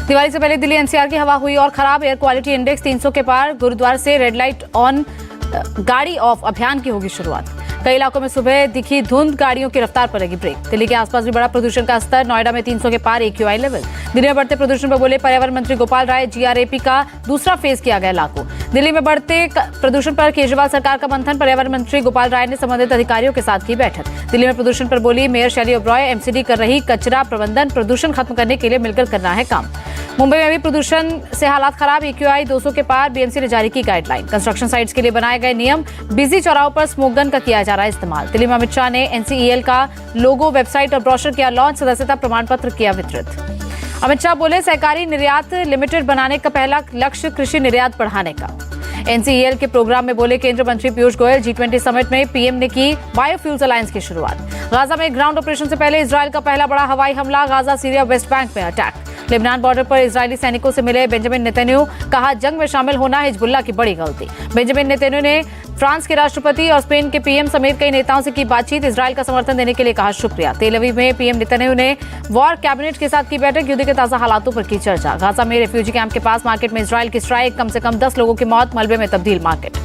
दिवाली से पहले दिल्ली एनसीआर की हवा हुई और खराब। एयर क्वालिटी इंडेक्स 300 के पार। गुरुद्वारा से रेड लाइट ऑन गाड़ी ऑफ अभियान की होगी शुरुआत। कई इलाकों में सुबह दिखी धुंध, गाड़ियों की रफ्तार पर लगी ब्रेक। दिल्ली के आसपास भी बड़ा प्रदूषण का स्तर। नोएडा में 300 के पार AQI लेवल। दिल्ली में बढ़ते प्रदूषण पर बोले पर्यावरण मंत्री गोपाल राय। GRAP का दूसरा फेज किया गया लागू। दिल्ली में बढ़ते प्रदूषण पर केजरीवाल सरकार का मंथन। पर्यावरण मंत्री गोपाल राय ने संबंधित अधिकारियों के साथ की बैठक। दिल्ली में प्रदूषण पर बोली मेयर शैली ओबरॉय। MCD कर रही कचरा प्रबंधन। प्रदूषण खत्म करने के लिए मिलकर करना है काम। मुंबई में भी प्रदूषण से हालात खराब। AQI 200 के पार। BMC ने जारी की गाइडलाइन। कंस्ट्रक्शन साइट्स के लिए बनाए गए नियम। बिजी चौराहों पर स्मोक गन का किया जा रहा है इस्तेमाल। दिल्ली में अमित शाह ने NCEL का लोगो, वेबसाइट और ब्रोशर किया लॉन्च। सदस्यता प्रमाण पत्र किया वितरित। अमित शाह बोले सहकारी निर्यात लिमिटेड बनाने का पहला लक्ष्य कृषि निर्यात बढ़ाने का। NCEL के प्रोग्राम में बोले केंद्रीय मंत्री पीयूष गोयल। G20 समिट में PM ने की बायोफ्यूल्स अलायंस की शुरुआत। गाजा में ग्राउंड ऑपरेशन से पहले इजरायल का पहला बड़ा हवाई हमला। गाजा, सीरिया, वेस्ट बैंक में अटैक। लेबनान बॉर्डर पर इजरायली सैनिकों से मिले बेंजामिन नेतन्याहू। कहा जंग में शामिल होना हिजबुल्लाह की बड़ी गलती। बेंजामिन नेतन्याहू ने फ्रांस के राष्ट्रपति और स्पेन के PM समेत कई नेताओं से की बातचीत। इजरायल का समर्थन देने के लिए कहा शुक्रिया। तेल अवीव में PM नेतन्याहू ने वॉर कैबिनेट के साथ की बैठक। युद्ध के ताजा हालातों पर की चर्चा। गाजा में रेफ्यूजी कैंप के पास मार्केट में इजरायल की स्ट्राइक। कम से कम 10 लोगों की मौत। मलबे में तब्दील मार्केट।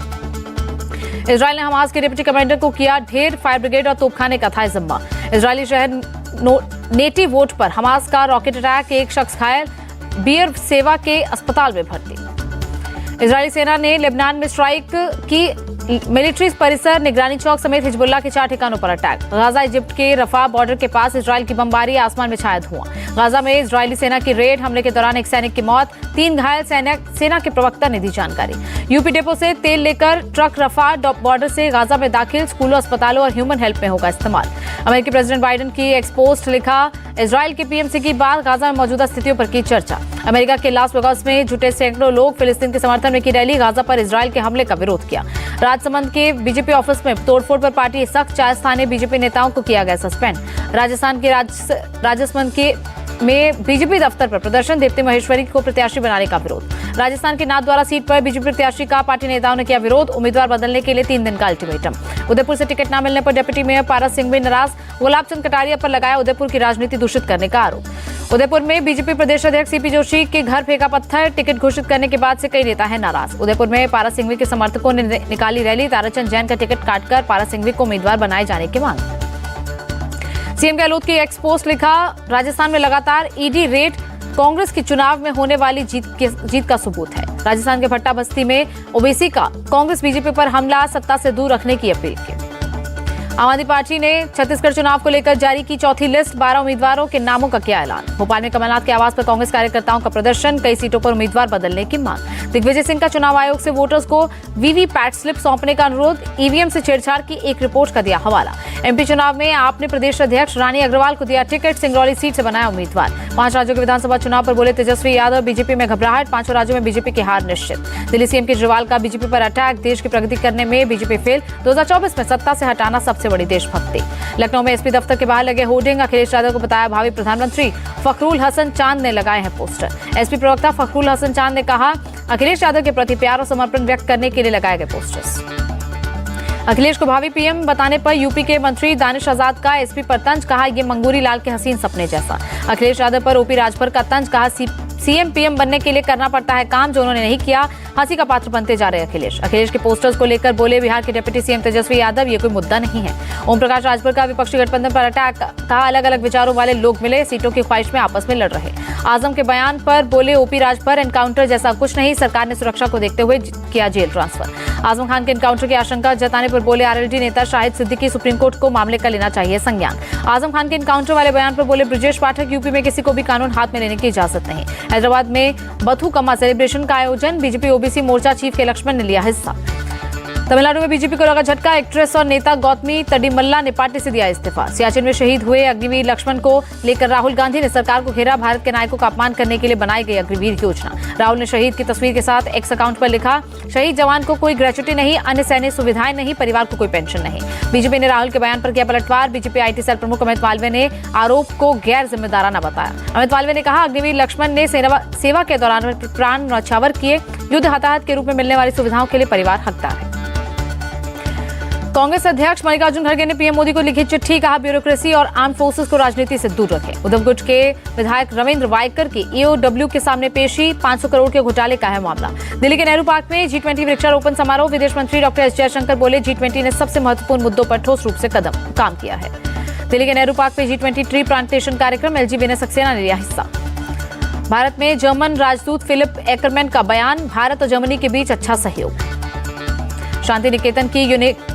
इजरायल ने हमास के डिप्टी कमांडर को किया ढेर। फायर ब्रिगेड और तोपखाने का था जिम्मा। इजरायली शहर नेटिव वोट पर हमास का रॉकेट अटैक। एक शख्स घायल। बियर सेवा के अस्पताल में भर्ती। इजरायली सेना ने लेबनान में स्ट्राइक की। मिलिट्री परिसर, निगरानी चौक समेत हिजबुल्लाह के 4 ठिकानों पर अटैक। गाजा, इजिप्ट के रफा बॉर्डर के पास इजरायल की बमबारी। आसमान में छाया धुआं। गाजा में इजरायली सेना की रेड। हमले के दौरान एक सैनिक की मौत। 3 घायल। सेना के प्रवक्ता ने दी जानकारी। यूपी डिपो से तेल लेकर ट्रक रफा बॉर्डर से गाजा में दाखिल। स्कूलों, अस्पतालों और ह्यूमन हेल्प में होगा इस्तेमाल। अमेरिकी प्रेसिडेंट बाइडेन की एक्सपोस्ट लिखा। इजरायल के PM से की बात। गाजा में मौजूदा स्थितियों पर की चर्चा। अमेरिका के लास वेगास में जुटे सैकड़ों लोग। फिलिस्तीन के समर्थन में की रैली। गाजा पर इजरायल के हमले का विरोध किया। राजसमंद के बीजेपी ऑफिस में तोड़फोड़ पर पार्टी सख्त। 4 स्थानीय बीजेपी नेताओं को किया गया सस्पेंड। राजस्थान के राजसमंद के में बीजेपी दफ्तर पर प्रदर्शन। दीप्ति महेश्वरी को प्रत्याशी बनाने का विरोध। राजस्थान के नाथद्वारा सीट पर बीजेपी प्रत्याशी का पार्टी नेताओं ने किया विरोध। उम्मीदवार बदलने के लिए 3 दिन का अल्टीमेटम। उदयपुर से टिकट न मिलने पर डिप्टी मेयर पारस सिंह भी नाराज। गुलाब चंद कटारिया पर लगाया उदयपुर की राजनीति दूषित करने का आरोप। उदयपुर में बीजेपी प्रदेश अध्यक्ष CP जोशी के घर फेंका पत्थर। टिकट घोषित करने के बाद से कई नेता हैं नाराज। उदयपुर में पारस सिंघवी के समर्थकों ने निकाली रैली। ताराचंद जैन का टिकट काटकर पारस सिंघवी को उम्मीदवार बनाए जाने की मांग। CM गहलोत की एक्सपोस्ट लिखा। राजस्थान में लगातार ED रेड कांग्रेस की चुनाव में होने वाली जीत का सबूत है। राजस्थान के भट्टा बस्ती में ओवैसी का कांग्रेस बीजेपी पर हमला। सत्ता से दूर रखने की अपील की। आम आदमी पार्टी ने छत्तीसगढ़ चुनाव को लेकर जारी की चौथी लिस्ट। 12 उम्मीदवारों के नामों का किया ऐलान। भोपाल में कमलनाथ के आवास पर कांग्रेस कार्यकर्ताओं का प्रदर्शन। कई सीटों पर उम्मीदवार बदलने की मांग। दिग्विजय सिंह का चुनाव आयोग से वोटर्स को VVPAT स्लिप सौंपने का अनुरोध। EVM से छेड़छाड़ की एक रिपोर्ट का दिया हवाला। MP चुनाव में आपने प्रदेश अध्यक्ष रानी अग्रवाल को दिया टिकट। सिंगरौली सीट से बनाया उम्मीदवार। 5 राज्यों के विधानसभा चुनाव पर बोले तेजस्वी यादव। बीजेपी में घबराहट। 5 राज्यों में बीजेपी की हार निश्चित। दिल्ली CM केजरीवाल का बीजेपी पर अटैक। देश की प्रगति करने में बीजेपी फेल। 2024 में सत्ता से हटाना सबसे बड़ी देशभक्ति। लखनऊ में SP दफ्तर के बाहर लगे होर्डिंग। अखिलेश यादव को बताया भावी प्रधानमंत्री। फखरुल हसन चांद ने लगाए हैं पोस्टर। SP प्रवक्ता फखरुल हसन चांद ने कहा अखिलेश यादव के प्रति प्यार और समर्पण व्यक्त करने के लिए लगाए गए पोस्टर्स। अखिलेश को भावी PM बताने पर यूपी के मंत्री दानिश आजाद का SP पर तंज। कहा ये मंगूरी लाल के हसीन सपने जैसा। अखिलेश यादव पर OP राजभर का तंज। कहा CM PM बनने के लिए करना पड़ता है काम जो उन्होंने नहीं किया। हंसी का पात्र बनते जा रहे अखिलेश के पोस्टर्स को लेकर बोले बिहार के डिप्टी CM तेजस्वी यादव ये कोई मुद्दा नहीं है। ओम प्रकाश राजभर का विपक्षी गठबंधन पर अटैक। कहा अलग अलग विचारों वाले लोग मिले। सीटों की ख्वाहिश में आपस में लड़ रहे। आजम के बयान पर बोले OP राजभर एनकाउंटर जैसा कुछ नहीं। सरकार ने सुरक्षा को देखते हुए किया जेल ट्रांसफर। आजम खान के एनकाउंटर की आशंका जताने पर बोले RLD नेता शाहिद सिद्दीकी सुप्रीम कोर्ट को मामले का लेना चाहिए संज्ञान। आजम खान के एनकाउंटर वाले बयान पर बोले ब्रजेश पाठक यूपी में किसी को भी कानून हाथ में लेने की इजाजत नहीं। हैदराबाद में बथुकम्मा सेलिब्रेशन का आयोजन। बीजेपी OBC मोर्चा चीफ के लक्ष्मण ने लिया हिस्सा। तमिलनाडु में बीजेपी को लगा झटका। एक्ट्रेस और नेता गौतमी तडिमल्ला ने पार्टी से दिया इस्तीफा। सियाचिन में शहीद हुए अग्निवीर लक्ष्मण को लेकर राहुल गांधी ने सरकार को घेरा। भारत के नायकों का अपमान करने के लिए बनाई गई अग्निवीर योजना। राहुल ने शहीद की तस्वीर के साथ एक्स अकाउंट पर लिखा शहीद जवान को कोई ग्रेच्युटी नहीं, अन्य सैन्य सुविधाएं नहीं, परिवार को कोई पेंशन नहीं। बीजेपी ने राहुल के बयान पर किया पलटवार। बीजेपी IT सेल प्रमुख अमित मालवीय ने आरोप को गैर जिम्मेदाराना बताया। अमित मालवीय ने कहा अग्निवीर लक्ष्मण ने सेवा के दौरान प्राण न्यौछावर किए। युद्ध हताहत के रूप में मिलने वाली सुविधाओं के लिए परिवार हकदार है। कांग्रेस अध्यक्ष मल्लिकार्जुन खड़गे ने पीएम मोदी को लिखी चिट्ठी, कहा ब्यूरोक्रेसी और आर्म फोर्सेस को राजनीति से दूर रखें। उधमगुट के विधायक रविंद्र वायकर की ईओडब्ल्यू के सामने पेशी, 500 करोड़ के घोटाले का है मामला। दिल्ली के नेहरू पार्क में G20 वृक्षारोपण समारोह, विदेश मंत्री डॉक्टर एस जयशंकर बोले G20 ने सबसे महत्वपूर्ण मुद्दों पर ठोस रूप से काम किया है। दिल्ली के नेहरू पार्क में G20 ट्री प्लांटेशन कार्यक्रम, एलजी विनय सक्सेना ने लिया हिस्सा। भारत में जर्मन राजदूत फिलिप एकरमैन का बयान, भारत और जर्मनी के बीच अच्छा सहयोग। शांति निकेतन की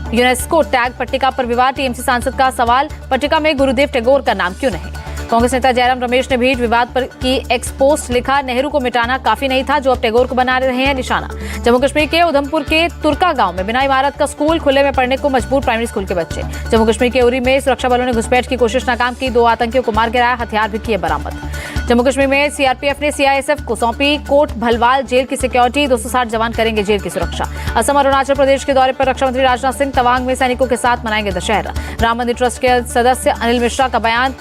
यूनेस्को टैग पट्टिका पर विवाद, टीएमसी सांसद का सवाल, पट्टिका में गुरुदेव टैगोर का नाम क्यों नहीं। कांग्रेस नेता जयराम रमेश ने भी विवाद पर की एक्सपोस्ट, लिखा नेहरू को मिटाना काफी नहीं था, जो अब टैगोर को बना रहे हैं निशाना। जम्मू कश्मीर के उधमपुर के तुर्का गांव में बिना इमारत का स्कूल, खुले में पढ़ने को मजबूर प्राइमरी स्कूल के बच्चे। जम्मू कश्मीर के उरी में सुरक्षा बलों ने घुसपैठ की कोशिश नाकाम की, 2 आतंकियों को मार गिराया, हथियार भी किए बरामद। जम्मू कश्मीर में सीआरपीएफ ने सीआईएसएफ को सौंपी कोट भलवाल जेल की सिक्योरिटी, 260 जवान करेंगे जेल की सुरक्षा। असम और अरुणाचल प्रदेश के दौरे पर रक्षा मंत्री राजनाथ सिंह तवांग में सैनिकों के साथ मनाएंगे दशहरा। राम मंदिर ट्रस्ट के सदस्य अनिल मिश्रा का बयान,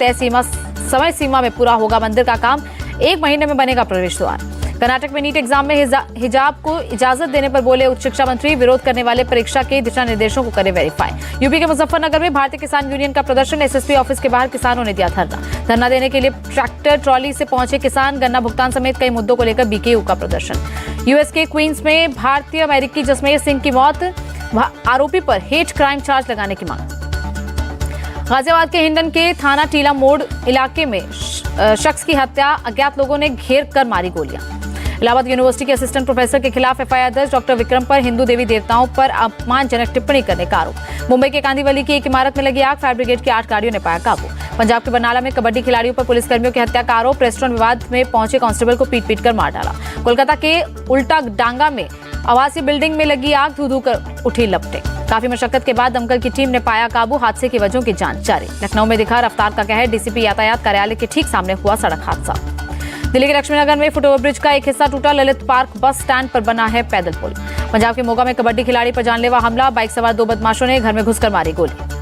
समय सीमा में पूरा होगा मंदिर का काम, 1 महीने में बनेगा प्रवेश द्वार। कर्नाटक में नीट एग्जाम में हिजाब को इजाजत देने पर बोले उच्च शिक्षा मंत्री, विरोध करने वाले परीक्षा के दिशा निर्देशों को करें वेरीफाई। यूपी के मुजफ्फरनगर में भारतीय किसान यूनियन का प्रदर्शन, एसएसपी ऑफिस के बाहर किसानों ने दिया धरना देने के लिए ट्रैक्टर ट्रॉली से पहुंचे किसान, गन्ना भुगतान समेत कई मुद्दों को लेकर बीकेयू का प्रदर्शन। यूएस के क्वींस में भारतीय अमेरिकी जसमेर सिंह की मौत, आरोपी पर हेट क्राइम चार्ज लगाने की मांग। गाजियाबाद के हिंडन के थाना टीला मोड़ इलाके में शख्स की हत्या, अज्ञात लोगों ने घेर कर मारी गोलियां। इलाहाबाद यूनिवर्सिटी के असिस्टेंट प्रोफेसर के खिलाफ एफआईआर दर्ज, डॉक्टर विक्रम पर हिंदू देवी देवताओं पर अपमानजनक टिप्पणी करने का आरोप। मुंबई के कांदीवली की एक इमारत में लगी आग, फायर ब्रिगेड की 8 गाड़ियों ने पाया काबू। पंजाब के बरनाला में कबड्डी खिलाड़ियों पर पुलिसकर्मियों की हत्या का आरोप, रेस्टोरेंट विवाद में पहुंचे कांस्टेबल को पीट कर मार डाला। कोलकाता के उल्टा डांगा में आवासीय बिल्डिंग में लगी आग, धू कर उठी लपटें। काफी मशक्कत के बाद दमकल की टीम ने पाया काबू, हादसे की वजहों की जांच जारी। लखनऊ में दिखा रफ्तार का कहर, डीसीपी यातायात कार्यालय के ठीक सामने हुआ सड़क हादसा। दिल्ली के लक्ष्मीनगर में फुटओवर ब्रिज का एक हिस्सा टूटा, ललित पार्क बस स्टैंड पर बना है पैदल पुल। पंजाब के मोगा में कबड्डी खिलाड़ी पर जानलेवा हमला, बाइक सवार 2 बदमाशों ने घर में घुसकर मारी गोली।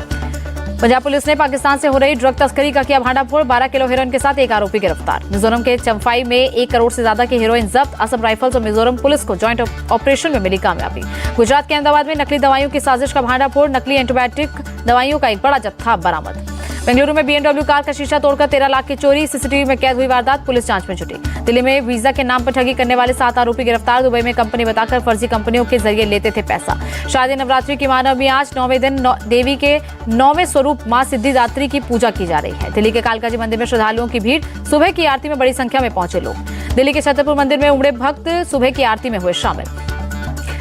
पंजाब पुलिस ने पाकिस्तान से हो रही ड्रग तस्करी का किया भांडाफोड़, 12 किलो हेरोइन के साथ एक आरोपी गिरफ्तार। मिजोरम के चंफाई में 1 करोड़ से ज्यादा की हेरोइन जब्त, असम राइफल्स और मिजोरम पुलिस को ज्वाइंट ऑपरेशन में मिली कामयाबी। गुजरात के अहमदाबाद में नकली दवाइयों की साजिश का भांडाफोड़, नकली एंटीबायोटिक दवाइयों का एक बड़ा जत्था बरामद। बेंगलुरु में BMW कार का शीशा तोड़कर 13 लाख की चोरी, सीसीटीवी में कैद हुई वारदात, पुलिस जांच में जुटी। दिल्ली में वीजा के नाम पर ठगी करने वाले 7 आरोपी गिरफ्तार, दुबई में कंपनी बताकर फर्जी कंपनियों के जरिए लेते थे पैसा। शारदीय नवरात्रि की महानवमी आज, 9वें दिन देवी के 9वें स्वरूप मां सिद्धिदात्री की पूजा की जा रही है। दिल्ली के कालकाजी मंदिर में श्रद्धालुओं की भीड़, सुबह की आरती में बड़ी संख्या में पहुंचे लोग। दिल्ली के छतरपुर मंदिर में उमड़े भक्त, सुबह की आरती में हुए शामिल।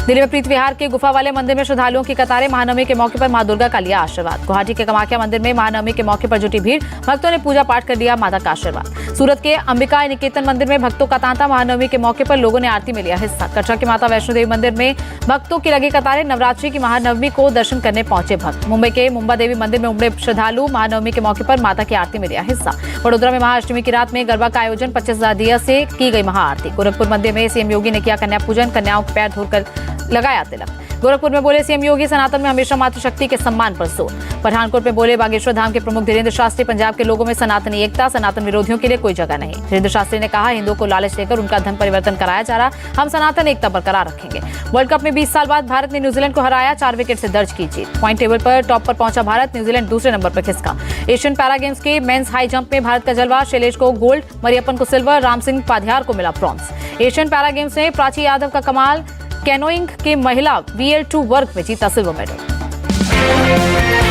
दिल्ली में प्रीत विहार के गुफा वाले मंदिर में श्रद्धालुओं की कतारें, महानवमी के मौके पर मां दुर्गा का लिया आशीर्वाद। गुवाहाटी के कामाख्या मंदिर में महानवमी के मौके पर जुटी भीड़, भक्तों ने पूजा पाठ कर लिया माता का आशीर्वाद। सूरत के अंबिका निकेतन मंदिर में भक्तों का तांता, महानवमी के मौके पर लोगों ने आरती में लिया हिस्सा। कटरा के माता वैष्णो देवी मंदिर में भक्तों की लगी कतारें, नवरात्रि की महानवमी को दर्शन करने पहुंचे भक्त। मुंबई के मुंबा देवी मंदिर में उमड़े श्रद्धालु, महानवमी के मौके पर माता की आरती में लिया हिस्सा। वडोदरा में महाअष्टमी की रात में गरबा का आयोजन, 25,000 दिया से की गई महाआरती। गोरखपुर मंदिर में सीएम योगी ने किया कन्या पूजन, कन्याओं के पैर धोकर लगाया तिलक। गोरखपुर में बोले सीएम योगी, सनातन में हमेशा मातृशक्ति के सम्मान पर जोर। पठानकोट में बोले बागेश्वर धाम के प्रमुख धीरेन्द्र शास्त्री, पंजाब के लोगों में सनातनी एकता, सनातन विरोधियों के लिए कोई जगह नहीं। धीरेन्द्र शास्त्री ने कहा, हिंदुओं को लालच देकर उनका धर्म परिवर्तन कराया जा रहा, हम सनातन एकता बरकरार रखेंगे। वर्ल्ड कप में 20 साल बाद भारत ने न्यूजीलैंड को हराया, 4 विकेट से दर्ज की जीत। पॉइंट टेबल पर टॉप पर पहुंचा भारत, न्यूजीलैंड दूसरे नंबर पर खिसका। एशियन पैरा गेम्स के मेंस हाई जंप में भारत का जलवा, शैलेश को गोल्ड, मरियप्पन को सिल्वर, राम सिंह पाधियार को मिला ब्रॉन्ज। एशियन पैरा गेम्स में प्राची यादव का कमाल, कैनोइंग के महिला VL2 वर्ग में जीता सिल्वर मेडल।